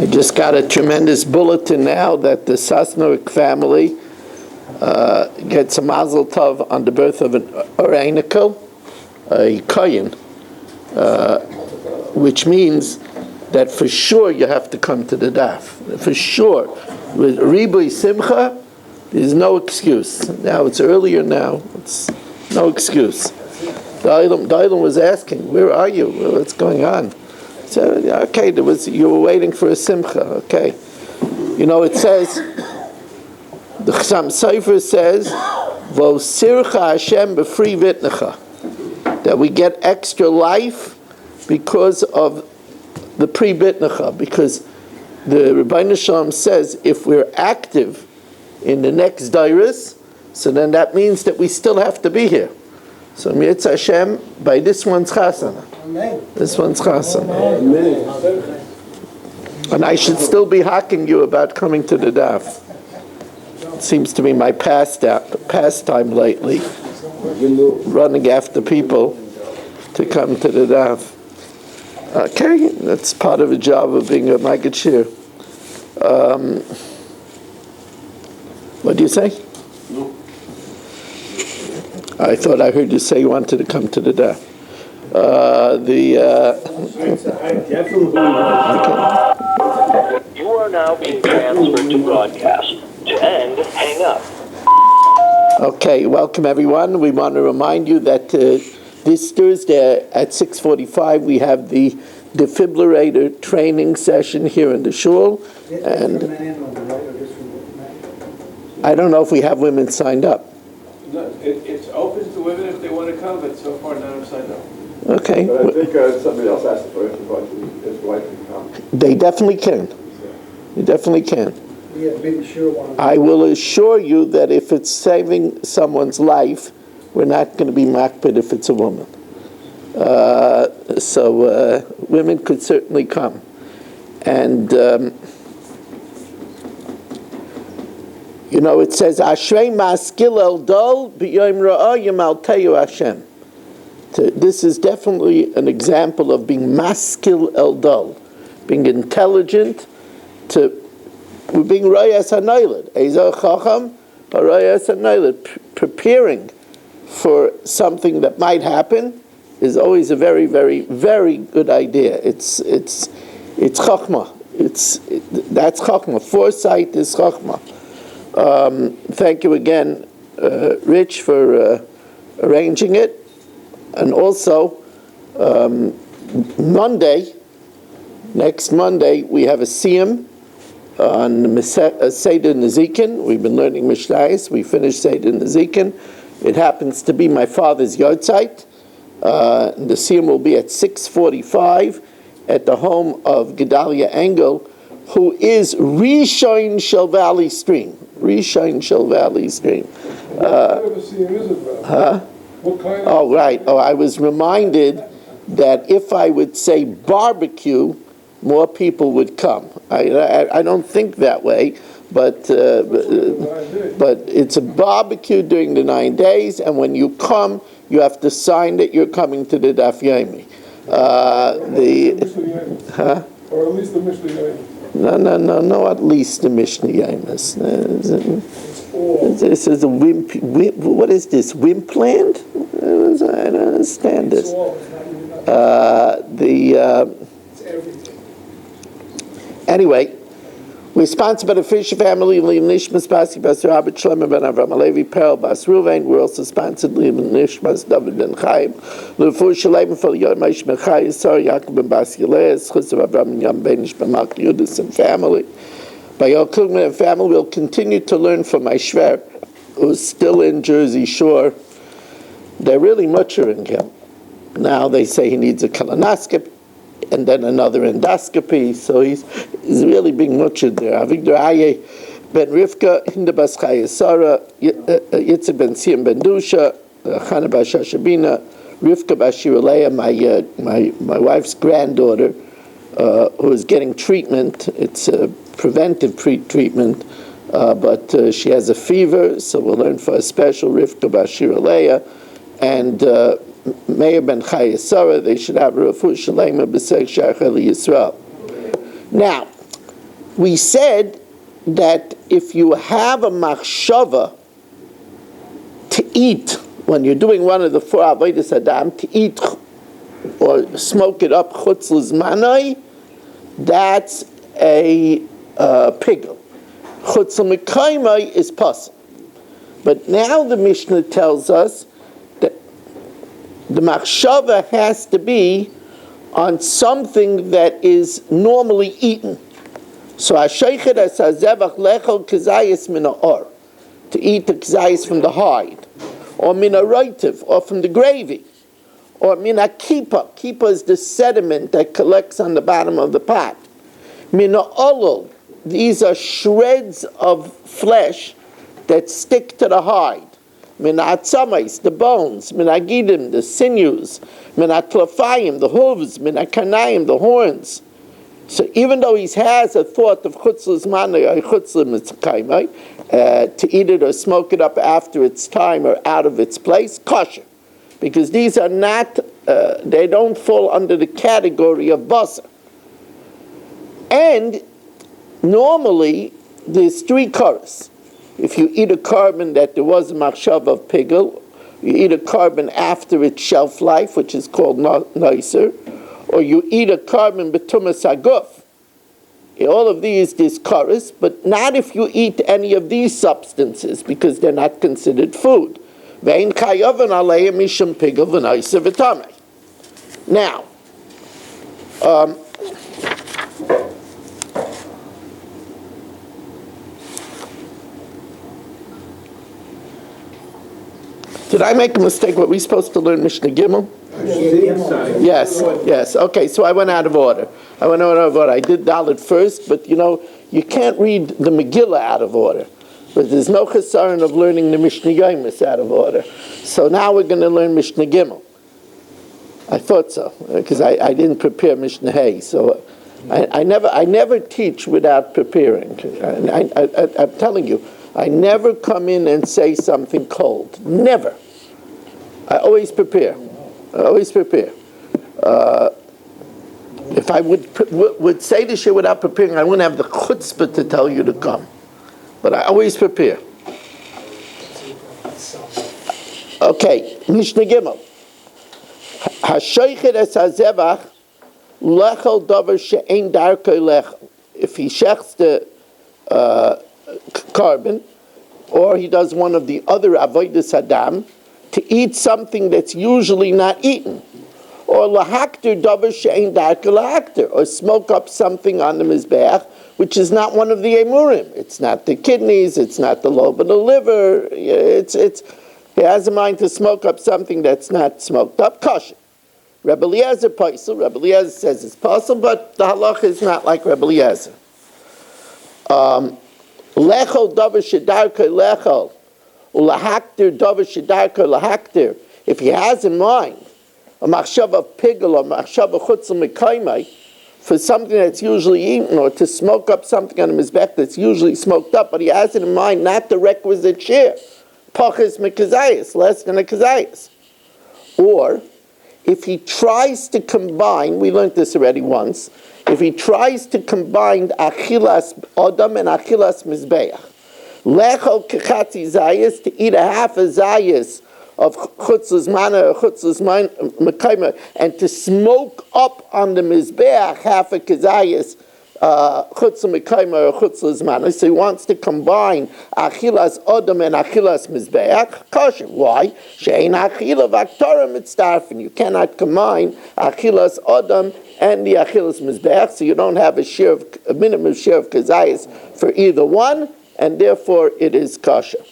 I just got a tremendous bulletin now that the Sasnoik family gets a mazel tov on the birth of an Oreiniko, a Kohen, which means that for sure you have to come to the daf. For sure. With Ribui Simcha, there's no excuse. Now it's earlier now. It's no excuse. The Eilam was asking, where are you? What's going on? So, okay, you were waiting for a simcha, okay. You know, it says, the Chassam Sofer says, Vo sircha Hashem b'fri vitnecha, that we get extra life because of the pre-bitnecha, because the Rebbeinu Shalom says, if we're active in the next dairis, so then that means that we still have to be here. So Mirz Hashem, by this one's chasana. This one's chasana. And I should still be hacking you about coming to the daf. It seems to be my pastime lately, running after people to come to the daf. Okay, that's part of the job of being a Magachir. What do you say? No. I thought I heard you say you wanted to come to the daf. You are now being transferred to broadcast. To end, hang up. Okay, welcome everyone. We want to remind you that this Thursday at 6:45 we have the defibrillator training session here in the shul, and I don't know if we have women signed up. No, it's open to women if they want to come, but so far none have signed up. Okay. But I think somebody else asked for it, his wife can come. They definitely can. They definitely can. Yeah, maybe sure one. I will assure you that if it's saving someone's life, we're not going to be makpid if it's a woman. So women could certainly come. And, you know, it says, Ashrei maskil el dol b'yom ra'ayim al teyu Hashem. This is definitely an example of being maskil el dol, being intelligent, being rayas hanoiled, ezer chacham, rayas hanoiled, preparing for something that might happen is always a very, very, very good idea. It's chachma. That's chachma. Foresight is chachma. Thank you again, Rich, for arranging it. And also, next Monday, we have a siyum on Seder Nezikin. We've been learning Mishnayos. We finished Seder Nezikin. It happens to be my father's yahrzeit. The siyum will be at 6:45 at the home of Gedalia Engel, who is Rishon Shel Valley Stream. Rishon Shel Valley Stream. What kind of a siyum is it, man? Huh? What kind Oh, right. Oh, I was reminded that if I would say barbecue, more people would come. I don't think that way, but it's a barbecue during the 9 days, and when you come, you have to sign that you're coming to the Daf Yomi. Huh? Or at least the Mishna Yomis. No, at least the Mishna Yomis. This is a wimp. What is this? Wimpland? I don't understand this. Anyway, we're sponsored by the Fisher family, Liam Nishmas, Basi Bas Robert Shlomo ben Avram Alevi, Perel Bas Ruvain. We're also sponsored Liam Nishmas, David ben Chaim, Lefur Shalem for Yomis ben Chaim, Sarah Yaakov ben Bas Yilez, Chus of Avram and Yam Benish ben Malk Yudis and family. By your Klugman and family, we'll continue to learn from my Shver, who's still in Jersey Shore. They're really mutchering him. Now they say he needs a colonoscopy and then another endoscopy, so he's really being mutchered there. Avigdor Aye ben Rivka, Hinda bas Chaya Sarah, Yitzhak ben Siyam ben Dusha, Chana bas Shashabina, Rivka bas Shiraleya, my wife's granddaughter, who is getting treatment. It's a preventive treatment, but she has a fever, so we'll learn for a special Rivka bas Shiraleya, and Meir ben Chaya Sarah. They should have Refuah Shalema b'Seg Shachar Yisrael. Now, we said that if you have a machshava to eat, when you're doing one of the 4 avodas adam, to eat or smoke it up chutz l'zmanai, that's a pigel. Chutz l'mekaymai is possible. But now the Mishnah tells us that the machshava has to be on something that is normally eaten. So hashaychet as hazevach lechol kazayis min ha'or, to eat the kazayis from the hide, or min ha'roitiv, or from the gravy, or min ha'kipa. Kipa is the sediment that collects on the bottom of the pot. Min ha'olol, these are shreds of flesh that stick to the hide. Min ha'atzamais, the bones. Min ha'gidim, the sinews. Min ha'tlafayim, the hooves. Min ha'karnayim, the horns. So even though he has a thought of chutz l'zmanai or chutz l'mitzkaymai, to eat it or smoke it up after its time or out of its place, kosher. Because these are not, they don't fall under the category of basar. And normally, there's 3 koros. If you eat a carbon that there was a machshav of pigel, you eat a carbon after its shelf life, which is called noiser, or you eat a carbon betumas haguf. All of these koros, but not if you eat any of these substances, because they're not considered food. Ve'in chayavan aleim mishum pigel v'noiser v'tamei. Now, did I make a mistake? Were we supposed to learn Mishnah Gimel? Yes. Okay, so I went out of order. I did Dalet first, but you can't read the Megillah out of order. But there's no chesaron of learning the Mishnah Yomis out of order. So now we're going to learn Mishnah Gimel. I thought so, because I didn't prepare Mishnah Hay. So I never teach without preparing. I'm telling you, I never come in and say something cold. Never. I always prepare. If I would say this year without preparing, I wouldn't have the chutzpah to tell you to come. But I always prepare. Okay, Mishnah Gimel. Hashoichet es hazevach lechel davar she'ein darkei lechel. If he shechs the carbon, or he does one of the other avodas adam, to eat something that's usually not eaten, or lahakter davar she'ein darkei lahakter, or smoke up something on the mizbeach which is not one of the emurim. It's not the kidneys, it's not the lobe of the liver. He has a mind to smoke up something that's not smoked up, kosher. Rebbe Eliezer paisel. Rebbe Eliezer says it's possible, but the halacha is not like Rebbe Eliezer. Lechol davar shedarkei lechol, ulahakter davar shedarkei lahakter. If he has in mind a machshav of pigel or machshav of chutz l'mekaymai for something that's usually eaten, or to smoke up something on the mizbech that's usually smoked up, but he has it in mind not the requisite share, pachas mikazayis, less than a kazayis. Or if he tries to combine, we learned this already once, if he tries to combine achilas odam and achilas mizbeach, lechol kechatzi zayis, to eat a half a zayis of chutz l'zmanai or chutz l'mekaymai, and to smoke up on the mizbeach half a kazayis chutz l'mekaymai or chutz l'zmanai. So he wants to combine achilas odam and achilas mizbeach, kosher. Why? She'ein achila v'aktorah mitzdarfen. You cannot combine achilas odam and the achilas mizbeach, so you don't have a minimum share of kazayis for either one, and therefore it is kosher.